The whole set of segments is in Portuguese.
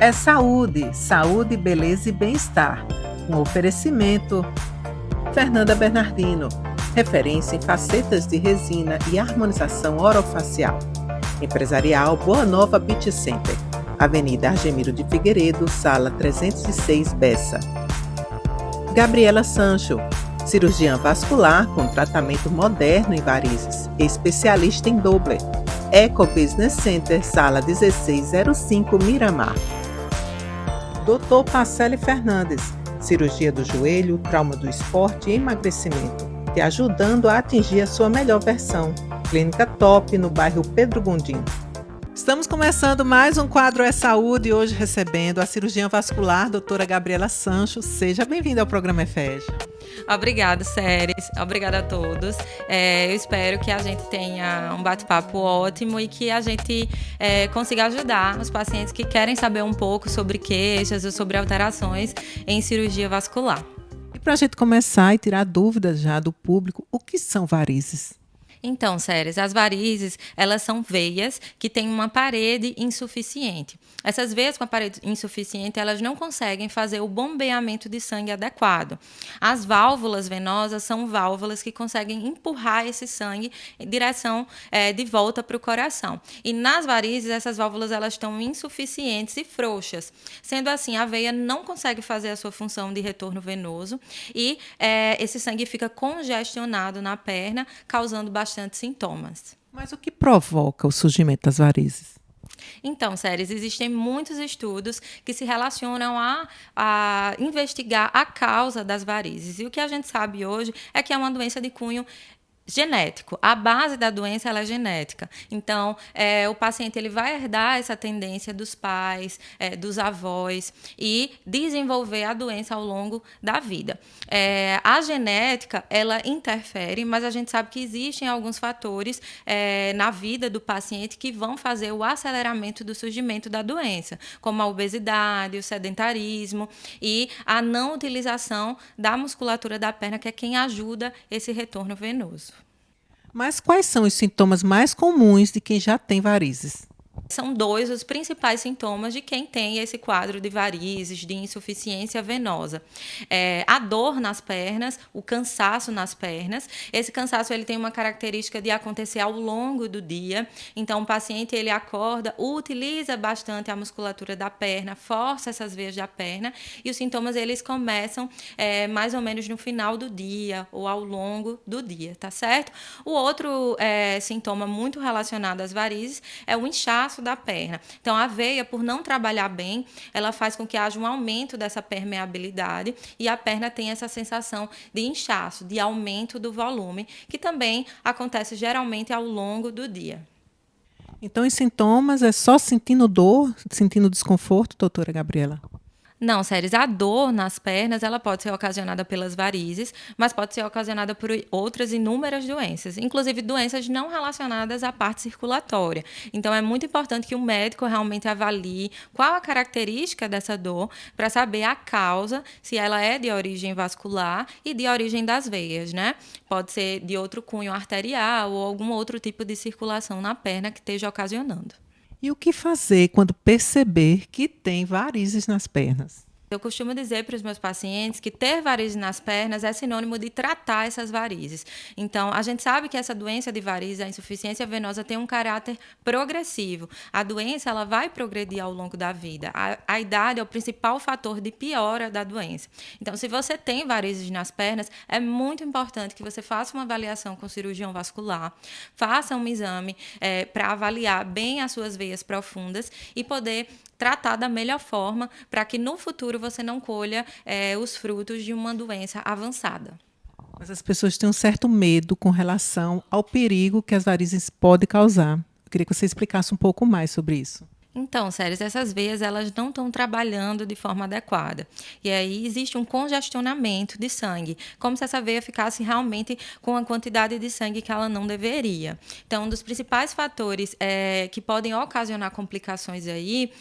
é saúde, saúde, beleza e bem-estar. Um oferecimento Fernanda Bernardino, referência em facetas de resina e harmonização orofacial. Empresarial Boa Nova Beach Center, Avenida Argemiro de Figueiredo, Sala 306, Bessa. Gabriela Sancho, cirurgiã vascular com tratamento moderno em varizes, especialista em Doppler. Eco Business Center, Sala 1605, Miramar. Dr. Pacelli Fernandes, cirurgia do joelho, trauma do esporte e emagrecimento, te ajudando a atingir a sua melhor versão. Clínica Top, no bairro Pedro Gondim. Estamos começando mais um quadro É Saúde e hoje recebendo a cirurgiã vascular, doutora Gabriela Sancho. Seja bem-vinda ao programa EFEG. Obrigada, Séries. Obrigada a todos. Eu espero que a gente tenha um bate-papo ótimo e que a gente consiga ajudar os pacientes que querem saber um pouco sobre queixas ou sobre alterações em cirurgia vascular. E para a gente começar e tirar dúvidas já do público, o que são varizes? Então, Séries, as varizes, elas são veias que têm uma parede insuficiente. Essas veias com a parede insuficiente, elas não conseguem fazer o bombeamento de sangue adequado. As válvulas venosas são válvulas que conseguem empurrar esse sangue em direção de volta para o coração. E nas varizes, essas válvulas elas estão insuficientes e frouxas. Sendo assim, a veia não consegue fazer a sua função de retorno venoso e esse sangue fica congestionado na perna, causando bastante sintomas. Mas o que provoca o surgimento das varizes? Então, Séries, existem muitos estudos que se relacionam a investigar a causa das varizes. E o que a gente sabe hoje é que é uma doença de cunho genético. A base da doença ela é genética. Então, o paciente ele vai herdar essa tendência dos pais, dos avós e desenvolver a doença ao longo da vida. A genética, ela interfere, mas a gente sabe que existem alguns fatores na vida do paciente que vão fazer o aceleramento do surgimento da doença, como a obesidade, o sedentarismo e a não utilização da musculatura da perna, que é quem ajuda esse retorno venoso. Mas quais são os sintomas mais comuns de quem já tem varizes? São dois os principais sintomas de quem tem esse quadro de varizes, de insuficiência venosa. A dor nas pernas, o cansaço nas pernas. Esse cansaço ele tem uma característica de acontecer ao longo do dia. Então, o paciente ele acorda, utiliza bastante a musculatura da perna, força essas veias da perna e os sintomas eles começam mais ou menos no final do dia ou ao longo do dia, tá certo? O outro sintoma muito relacionado às varizes é o inchaço da perna. Então, a veia, por não trabalhar bem, ela faz com que haja um aumento dessa permeabilidade e a perna tem essa sensação de inchaço, de aumento do volume, que também acontece geralmente ao longo do dia. Então, os sintomas é só sentindo dor, sentindo desconforto, doutora Gabriela? Não, Séries, a dor nas pernas ela pode ser ocasionada pelas varizes, mas pode ser ocasionada por outras inúmeras doenças, inclusive doenças não relacionadas à parte circulatória. Então, é muito importante que o médico realmente avalie qual a característica dessa dor para saber a causa, se ela é de origem vascular e de origem das veias, né? Pode ser de outro cunho arterial ou algum outro tipo de circulação na perna que esteja ocasionando. E o que fazer quando perceber que tem varizes nas pernas? Eu costumo dizer para os meus pacientes que ter varizes nas pernas é sinônimo de tratar essas varizes. Então, a gente sabe que essa doença de varizes, a insuficiência venosa, tem um caráter progressivo. A doença ela vai progredir ao longo da vida. A idade é o principal fator de piora da doença. Então, se você tem varizes nas pernas, é muito importante que você faça uma avaliação com o cirurgião vascular, faça um exame para avaliar bem as suas veias profundas e poder tratar da melhor forma para que no futuro você não colha os frutos de uma doença avançada. Mas as pessoas têm um certo medo com relação ao perigo que as varizes podem causar. Eu queria que você explicasse um pouco mais sobre isso. Então, Séries, essas veias elas não estão trabalhando de forma adequada. E aí existe um congestionamento de sangue, como se essa veia ficasse realmente com a quantidade de sangue que ela não deveria. Então, um dos principais fatores que podem ocasionar complicações aí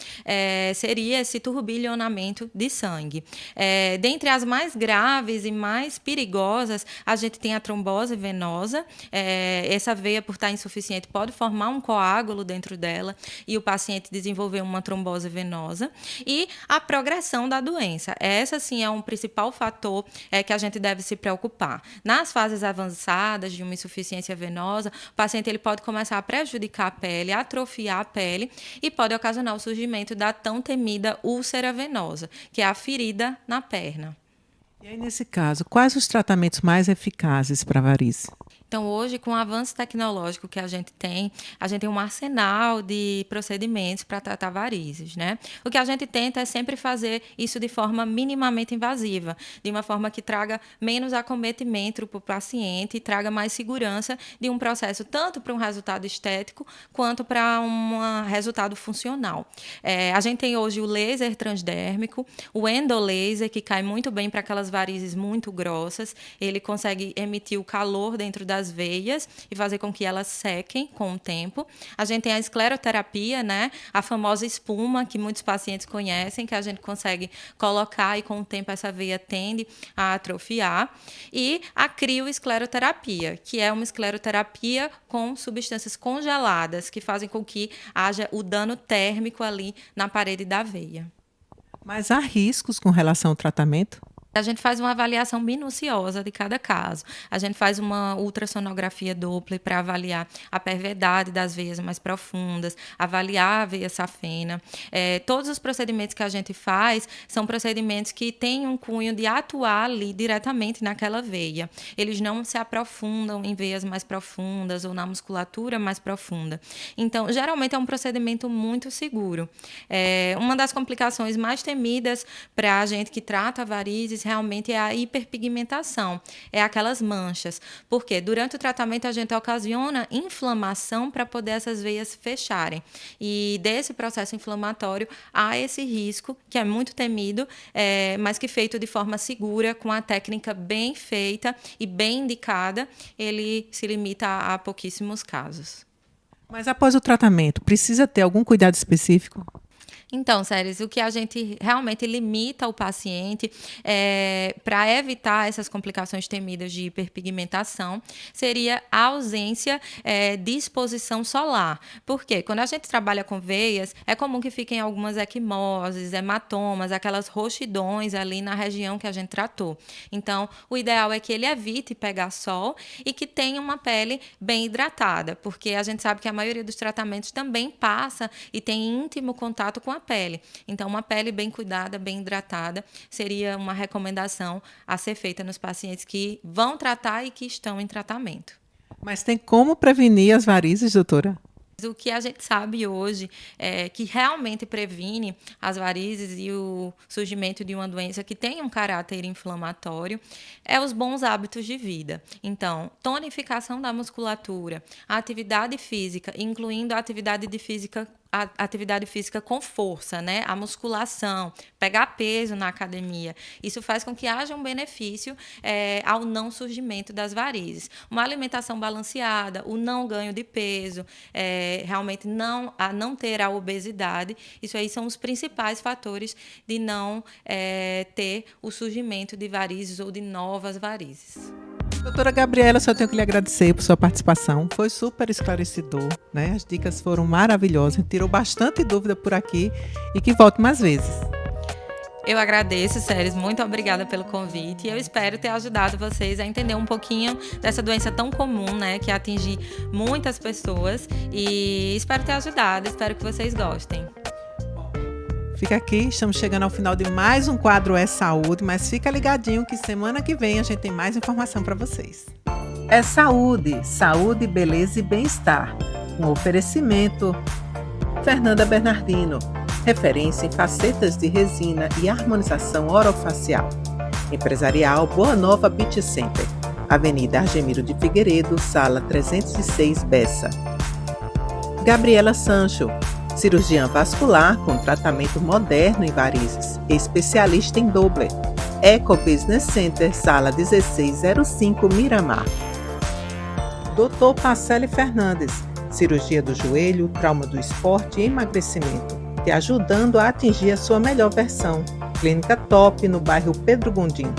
seria esse turbilhonamento de sangue. Dentre as mais graves e mais perigosas, a gente tem a trombose venosa. Essa veia, por estar insuficiente, pode formar um coágulo dentro dela e o paciente desenvolver uma trombose venosa e a progressão da doença. Essa, sim, é um principal fator que a gente deve se preocupar. Nas fases avançadas de uma insuficiência venosa, o paciente ele pode começar a prejudicar a pele, atrofiar a pele e pode ocasionar o surgimento da tão temida úlcera venosa, que é a ferida na perna. E aí, nesse caso, quais os tratamentos mais eficazes para varizes? Então, hoje, com o avanço tecnológico que a gente tem um arsenal de procedimentos para tratar varizes, né? O que a gente tenta é sempre fazer isso de forma minimamente invasiva, de uma forma que traga menos acometimento para o paciente e traga mais segurança de um processo, tanto para um resultado estético, quanto para um resultado funcional. A gente tem hoje o laser transdérmico, o endolaser, que cai muito bem para aquelas varizes muito grossas, ele consegue emitir o calor dentro das veias e fazer com que elas sequem com o tempo. A gente tem a escleroterapia, né? A famosa espuma que muitos pacientes conhecem, que a gente consegue colocar e com o tempo essa veia tende a atrofiar. E a crioescleroterapia, que é uma escleroterapia com substâncias congeladas que fazem com que haja o dano térmico ali na parede da veia. Mas há riscos com relação ao tratamento? A gente faz uma avaliação minuciosa de cada caso. A gente faz uma ultrassonografia Doppler para avaliar a perviedade das veias mais profundas, avaliar a veia safena. Todos os procedimentos que a gente faz são procedimentos que têm um cunho de atuar ali diretamente naquela veia. Eles não se aprofundam em veias mais profundas ou na musculatura mais profunda. Então, geralmente é um procedimento muito seguro. Uma das complicações mais temidas para a gente que trata varizes realmente é a hiperpigmentação, é aquelas manchas, porque durante o tratamento a gente ocasiona inflamação para poder essas veias fecharem, e desse processo inflamatório há esse risco que é muito temido, mas que feito de forma segura, com a técnica bem feita e bem indicada, ele se limita a pouquíssimos casos. Mas após o tratamento, precisa ter algum cuidado específico? Então, Séries, o que a gente realmente limita o paciente para evitar essas complicações temidas de hiperpigmentação seria a ausência de exposição solar. Por quê? Quando a gente trabalha com veias, é comum que fiquem algumas equimoses, hematomas, aquelas roxidões ali na região que a gente tratou. Então, o ideal é que ele evite pegar sol e que tenha uma pele bem hidratada, porque a gente sabe que a maioria dos tratamentos também passa e tem íntimo contato com a pele. Então, uma pele bem cuidada, bem hidratada, seria uma recomendação a ser feita nos pacientes que vão tratar e que estão em tratamento. Mas tem como prevenir as varizes, doutora? O que a gente sabe hoje que realmente previne as varizes e o surgimento de uma doença que tem um caráter inflamatório é os bons hábitos de vida. Então, tonificação da musculatura, a atividade física, incluindo a atividade física com força, né? A musculação, pegar peso na academia. Isso faz com que haja um benefício ao não surgimento das varizes. Uma alimentação balanceada, o não ganho de peso, realmente não ter a obesidade, isso aí são os principais fatores de não ter o surgimento de varizes ou de novas varizes. Doutora Gabriela, só tenho que lhe agradecer por sua participação. Foi super esclarecedor, né? As dicas foram maravilhosas, tirou bastante dúvida por aqui e que volte mais vezes. Eu agradeço, Séries, muito obrigada pelo convite e eu espero ter ajudado vocês a entender um pouquinho dessa doença tão comum, né, que atinge muitas pessoas, e espero ter ajudado, espero que vocês gostem. Fica aqui, estamos chegando ao final de mais um quadro É Saúde, mas fica ligadinho que semana que vem a gente tem mais informação para vocês. É Saúde, saúde, beleza e bem-estar. Um oferecimento Fernanda Bernardino, referência em facetas de resina e harmonização orofacial. Empresarial Boa Nova Beach Center, Avenida Argemiro de Figueiredo, Sala 306, Bessa. Gabriela Sancho, cirurgiã vascular com tratamento moderno em varizes, especialista em Doppler. Eco Business Center, Sala 1605, Miramar. Dr. Pacelli Fernandes, cirurgia do joelho, trauma do esporte e emagrecimento, te ajudando a atingir a sua melhor versão. Clínica Top, no bairro Pedro Gondim.